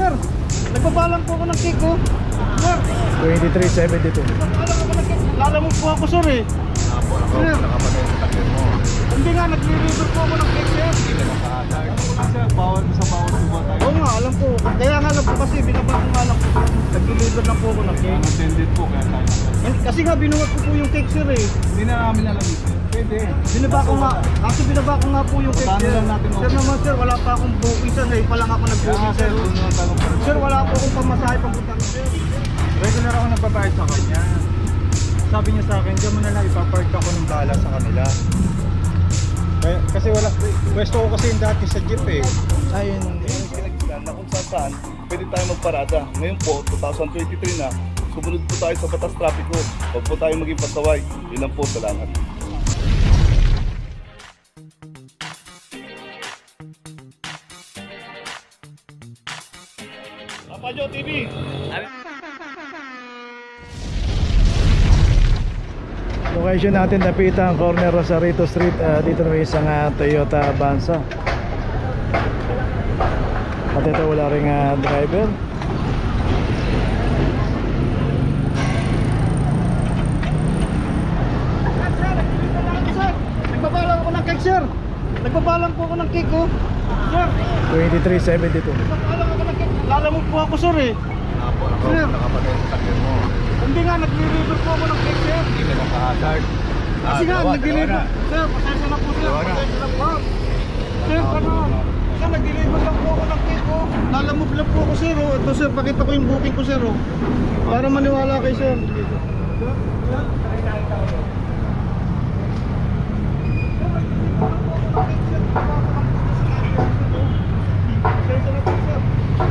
sir. Nagbabalang po ako ng cake ko. Sir. 2372. Nagbabalang ako ng cake. Lalamog po ako sir eh. Sir. Nakapatay sa takil mo. Hindi nga, nagre-river po ako ng cake sir. Hindi ka nakahazard. Sir, bawal sa bawal tuba tayo. Oo nga, alam po. Kaya nga lang po kasi binaba ko nga lang po. Nag-deliver lang po ako ng cake. Unattended po kaya tayo. Kasi nga binuhat ko po yung cake sir eh. Hindi na namin alam yun. Pwede. Binaba ko nga. Kaso binaba ko nga po yung cake Paano sir. lang natin Sir naman sir, wala pa akong booking sir. Ngayon pa lang ako Kaya nag-booking nga sir. sir, doon naman tayo pa. Sir, wala po akong pamasahe papunta rin sir. Regular ako nagbabayad sa kanya. Sabi niya sa akin, diyan mo na lang ipapark ako ng bala sa kanila. Kasi wala, pwesto ko kasi yung dati sa jeep eh. Ayun. Yung pinagsilan na kung saan pwede tayo magparada. Ngayon po, 2023 na, sumunod po tayo sa batas trapiko. Huwag po tayo maging pasaway. Yun lang po, salamat. Papajo TV! Location natin Dapitan, corner Rosarito Street. Dito na may isang Toyota Avanza. At ito wala ring driver. Sir, nagbabalang ako ng cake sir. Nagbabalang po ako ng cake ko. Sir, 2372. nagbabalang ako ng cake. Lalamog po ako sir eh. Sir. Nakapatay sa takil mo. Hindi nga, nag-deliver po ako ng cake sir. Hindi ka nakahazard. Kasi nga, nag-deliver. Sir, pasensya na po sir. Pasensya na po. Sir, ano? Sir, nag-deliver lang po ako ng cake ko. Lalamog lang po ako sir. Oh. Ito sir, pakita ko yung booking ko sir. Oh. Para maniwala kay sir. Pasensya na po sir.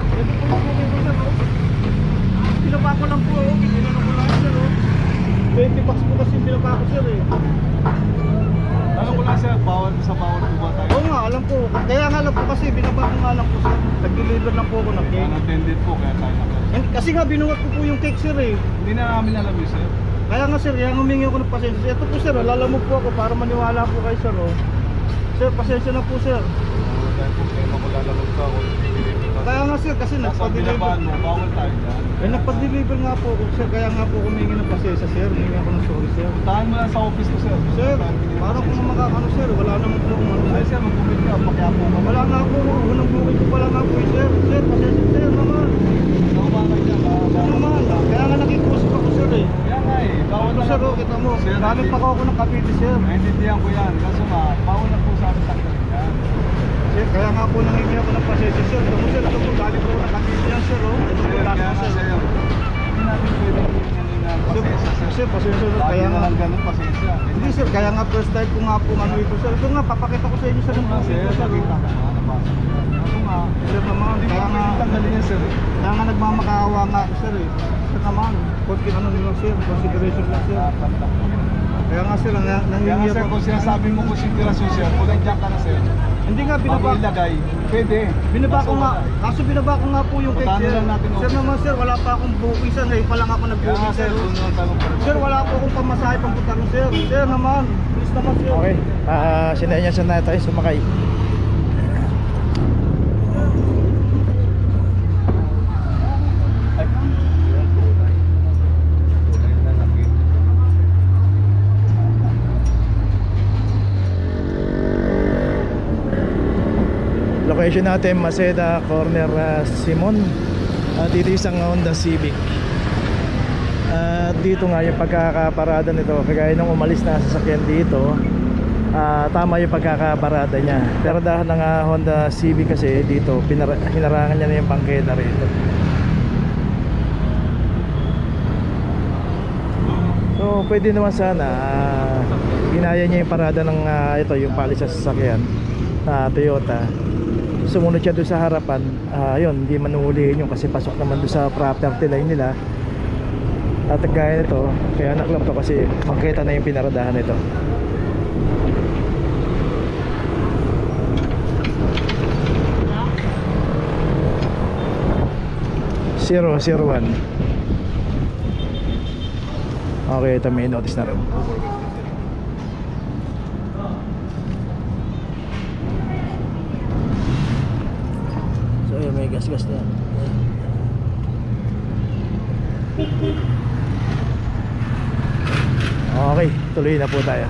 Ito po yung booking ko sir. Oh. Pinaba ko lang po. Oh. Pinaba ko lang sir. Oh. 20 bucks po kasi pinaba ko sir eh. Alam ko lang sir, bawal sa bawal tuba tayo. Oo nga, alam po. Kaya nga lang po kasi binaba ko nga lang po sir. Nag-deliver lang po ako ng cake. Unattended po kaya tayo. Kasi nga binuhat ko po yung cake sir eh. Hindi na namin alam yun sir. Kaya nga sir, yan humingi ako ng pasensya. Ito po sir, lalamog po ako para maniwala po kayo sir. Oh. Sir, pasensya na po sir. Wala tayong problema kung lalamog ka o deliver ka. Kaya nga sir, kasi Nasa nagpa-deliver. binabaan mo, bawal tayo dyan. Eh nagpa-deliver nga po ako sir. Kaya nga po humingi ng pasensya sir. Humingi ako ng sorry sir. Puntahan mo lang sa office ko sir. Sir, parang kung makakano sir, wala naman po akong ano. Ay sir, mag-comment ka, pakiapo ka. Wala nga po, unang bukid ko pala nga po eh sir. Sir, pasensya sir naman. Nakumakay dyan, Sir naman, kaya nga nakikusap ako sir eh. Kaya nga eh, bawal Ito na sir, oh, kita mo. Galing pa ako ng Cavite sir. Naintindihan ko yan, kaso nga, bawal na po sa amin tanggalin yan. Sir, kaya nga po nangingi ako ng pasensya sir. Ito mo sir, ito po, galing po ako ng Cavite yan sir. Oh. Ito po, Sir, last kaya na nga sir. sir, hindi natin pwede hingin ng pasensya sir. Sir, pasensya sir. Lagi Kaya na nga, lang ganun, pasensya. hindi sir, kaya nga first time ko nga po ano ito sir. Ito nga, papakita ko sa inyo sir. Yung Sir, booking ko sir. nakita Oh. ko nga, nabasa ko yan. Kaso nga, Sir naman, hindi kaya mo nga, pwede tanggalin yan sir. kaya nga nagmamakaawa nga ako sir eh. Sir naman, konti ano nila sir, consideration lang sir. Kaya nga sir, Kaya nangingi nga sir, ako. kung sinasabi mo konsiderasyon sir, kung nandiyan ka na sir, Hindi nga, bago binaba. ilagay, pwede. Binaba ko Kaso nga, wala eh. kaso binaba ko nga po yung cake Puntahan sir. lang natin Sir office. naman sir, wala pa akong booking sir. Ngayon pa lang ako Kaya nga nag-booking sir, sir. doon naman tayo magpapalala. Sir, wala po akong pamasahe papunta rin sir. Sir naman, please naman sir. Okay, sinenyasan na tayo sumakay. Location natin Maceda, corner Simon. Dito isang Honda Civic. Dito nga yung pagkakaparada nito, kagaya nung umalis na sasakyan dito, tama yung pagkakaparada niya. Pero dahil ng Honda Civic kasi dito, hinarangan niya na yung bangketa rito. So pwede naman sana ginaya niya yung parada ng ito, yung palis sa sasakyan na Toyota. Sumunod siya doon sa harapan, yun, hindi manuhulihin yun kasi pasok naman doon sa property line nila. At gaya nito, kaya naklam to kasi makita na yung pinaradahan nito. Zero, 01. Okay, ito may notice na rin. So yun, may gas-gas na yan. Okay, tuloy na po tayo.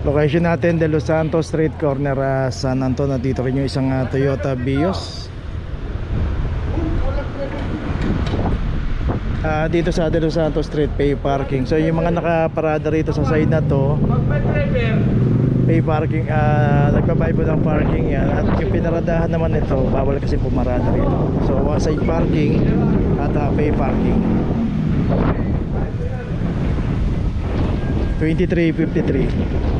Location natin De Los Santos Street, corner San Antonio. Dito rin yung isang Toyota Vios. Dito sa De Los Santos Street, pay parking. So yung mga nakaparada rito sa side na to, pay parking, nagbabayad ng parking yan. At yung pinaradahan naman ito, bawal kasi pumarada rito. So side parking at pay parking. 2353.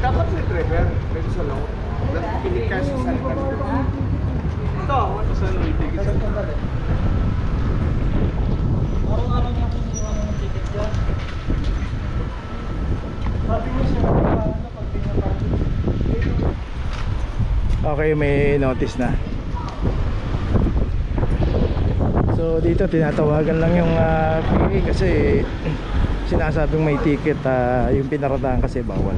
Dapat may driver, medyo sa loob. Dapat pinikas sa salitan. Ito, ito sa loob. Araw-araw niya kung ano ng ticket dyan. Sabi mo siya, pag pinapagod. Okay, may notice na. So dito tinatawagan lang yung PA kasi sinasabing may ticket, yung pinaradahan kasi bawal.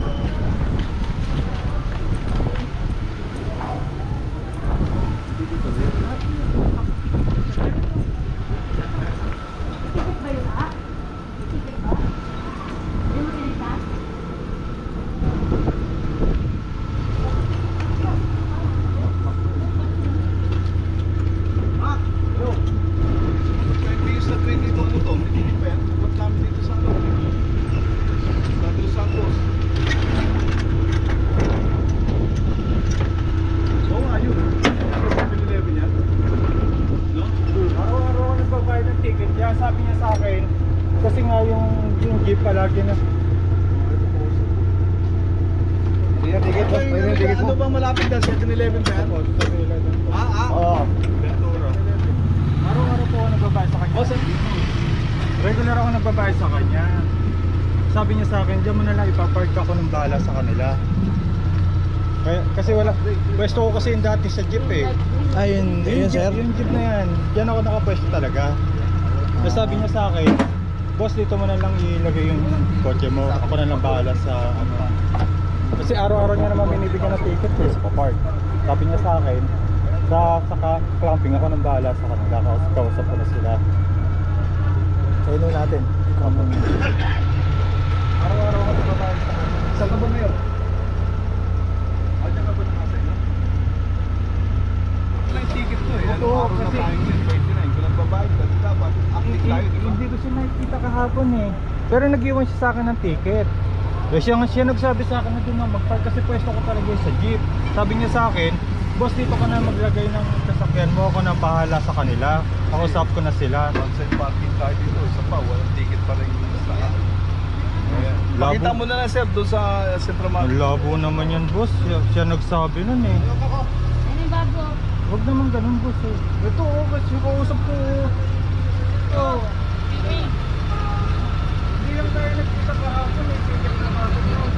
Sabi niya sa akin, kasi nga yung jeep palagi na. Ano bang malapit na? 7-Eleven ba yan? Oo. Ventura. Araw-araw po ako nagbabayad sa kanya. Regular ako nagbabayad sa kanya. Sabi niya sa akin, diyan mo na lang ipapark ako ng bala sa kanila. Kasi wala, pwesto ko kasi yung dati sa jeep eh. Ayun, yun sir. Yung jeep na yan, diyan ako nakapwesto talaga. Tapos sabi niya sa akin, boss dito mo na lang ilagay yung kotse mo, ako na lang bahala sa ano. Kasi araw-araw niya naman binibigyan ng ticket eh, sa park. Sabi niya sa akin, sa clamping ako nang bahala sa kanila, kausap ko na sila. Ayun natin. Araw-araw ako nagbabayad sa kanila. Saan ka ba ngayon? Diyan ka ba nakasa inyo? Wala yung ticket ko eh. Ano araw na tayo yun? 29. Kung nagbabayad ka, dapat active tayo, di ba? Hindi ko siya nakikita kahapon eh. Pero nag-iwan siya sa akin ng ticket. Siya nagsabi sa akin na doon na mag-park kasi pwesto ko talaga sa jeep. Sabi niya sa akin, boss dito ka na maglagay ng sasakyan mo, ako na bahala sa kanila. Kausap ko na sila. Outside parking tayo dito. Isa pa, walang ticket pa rin yung sa Pakita mo na lang sir doon sa Central Ang Market. labo naman yan boss. Siya nagsabi nun eh. Ano yung bago? Huwag naman ganun boss eh. Ito oh, kasi kausap ko. Oh. Hindi lang tayo nagkita kahapon eh. Ticket na kahapon yun.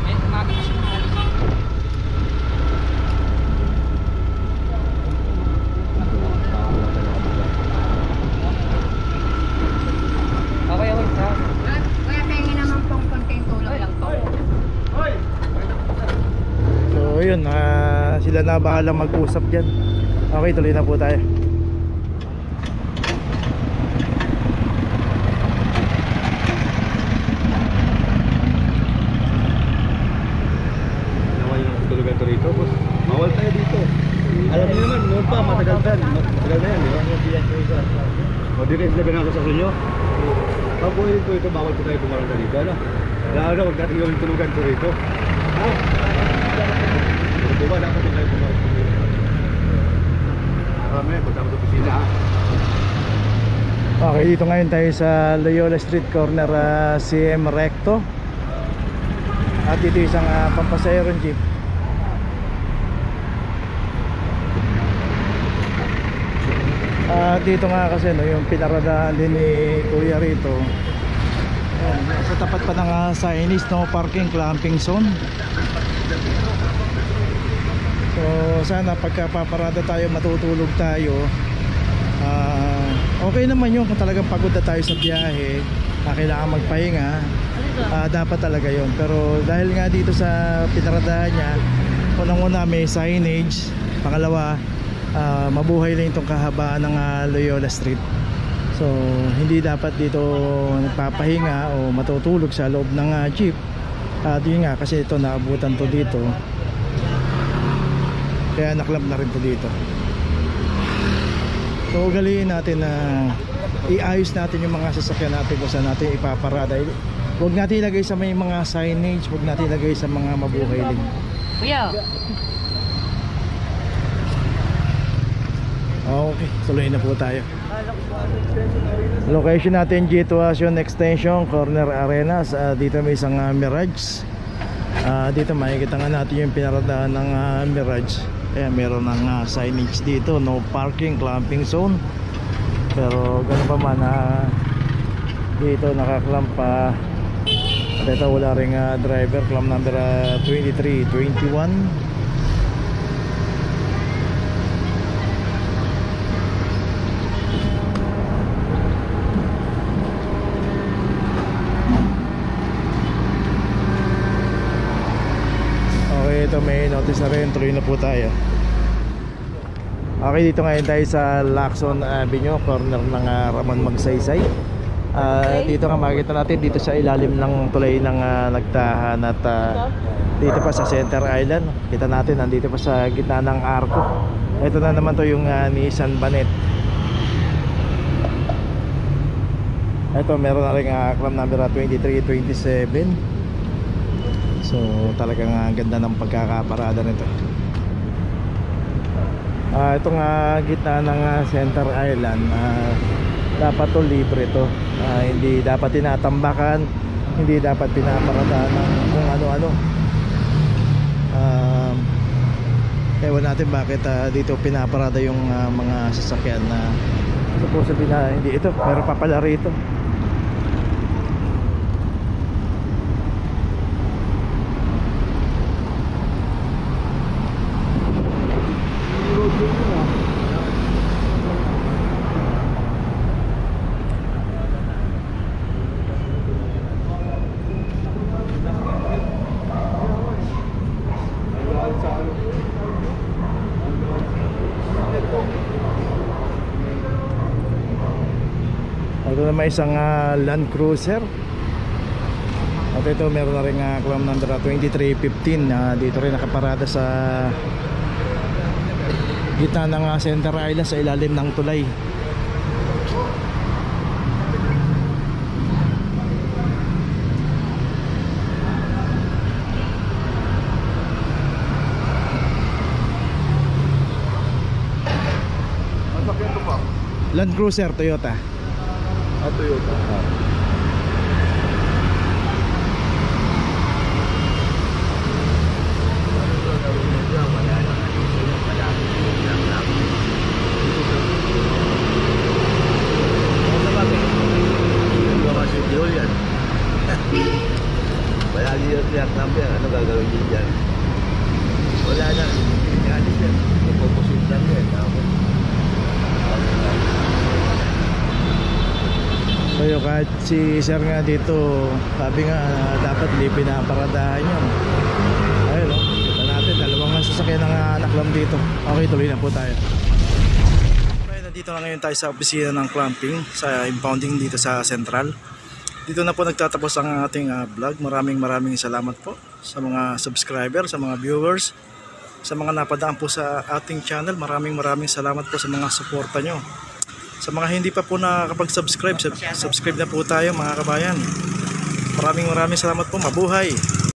May umaga kasi maalis. Okay, sa. Kaya pengen naman pong konting tulong lang po. So yun, sila na bahala mag-usap dyan. Okay, tuloy na po tayo. Nawa yung tutulugan ko rito, boss. Bawal tayo dito. Alam niyo naman, noon pa, matagal na yan, di ba? O, di rin sinabi ako sa inyo. Pag buhay po ito, bawal po tayo pumaranda dito, ano? Lalo na, huwag natin yung tulugan ko rito. Ha? Pero po ba, dapat po tayo pumaranda dito. Marami, punta mo sa opisina, ha? Okay, dito ngayon tayo sa Loyola Street, corner CM Recto. At dito isang pampasayron jeep. Dito nga kasi no, yung pinaradaan din ni Kuya rito. Sa tapat pa ng signage, no parking, clamping zone. So sana pagka paparada tayo, matutulog tayo, Okay naman yun kung talagang pagod na tayo sa biyahe, kailangan magpahinga, dapat talaga yun. Pero dahil nga dito sa pinaradahan niya, unang-una may signage, pangalawa mabuhay lang itong kahabaan ng Loyola Street. So hindi dapat dito nagpapahinga o matutulog sa loob ng jeep. Yun nga, kasi ito naabutan to dito, kaya naklab na rin to dito. So ugaliin natin na iayos natin yung mga sasakyan natin kung saan natin ipaparada. Huwag natin ilagay sa may mga signage, huwag natin ilagay sa mga mabuhay din. Kuya. Okay, tuloy na po tayo. Location natin G2 Action Extension, Corner Arenas. Dito may isang Mirage. Dito makikita nga natin yung pinaradaan ng Mirage. Ayan, meron ng signage dito, no parking, clamping zone. Pero gano'n pa man, dito nakaklamp pa. At ito wala ring driver, clamp number 2321. Ito may notice na rin, tuloy na po tayo. Okay, dito ngayon tayo sa Lacson Avenue, corner ng Ramon Magsaysay. Dito nga makikita natin dito sa ilalim ng tulay ng Nagtahan at dito pa sa Center Island. Kita natin nandito pa sa gitna ng arko. Ito na naman to yung Nissan Banet. Ito meron na rin clam number 2327. So talagang ganda ng pagkakaparada nito. Itong gitna ng Center Island, dapat to libre to. Hindi dapat tinatambakan, hindi dapat pinaparadaan ng kung ano-ano. Ewan natin bakit dito pinaparada yung mga sasakyan na supposedly na hindi ito, meron pa pala rito. Ito naman isang Land Cruiser. At ito meron na rin clam number 2315. Dito rin nakaparada sa gitna ng Center Island sa ilalim ng tulay. Land Cruiser Toyota. Toyota. Palagi yung tinatampi, ano gagawin niyo dyan? Wala na, yan siya. Pupusin lang yan. So yung kahit si sir nga dito, sabi nga dapat libre na paradahan yun. Ayun o, kita natin, dalawang sasakyan ng naklam dito. Okay, tuloy na po tayo. Okay, nandito na ngayon tayo sa opisina ng clamping, sa impounding dito sa Central. Dito na po nagtatapos ang ating vlog. Maraming salamat po sa mga subscriber, sa mga viewers, sa mga napadaan po sa ating channel. Maraming salamat po sa mga suporta nyo. Sa mga hindi pa po nakakapag-subscribe, subscribe na po tayo mga kabayan. Maraming salamat po. Mabuhay!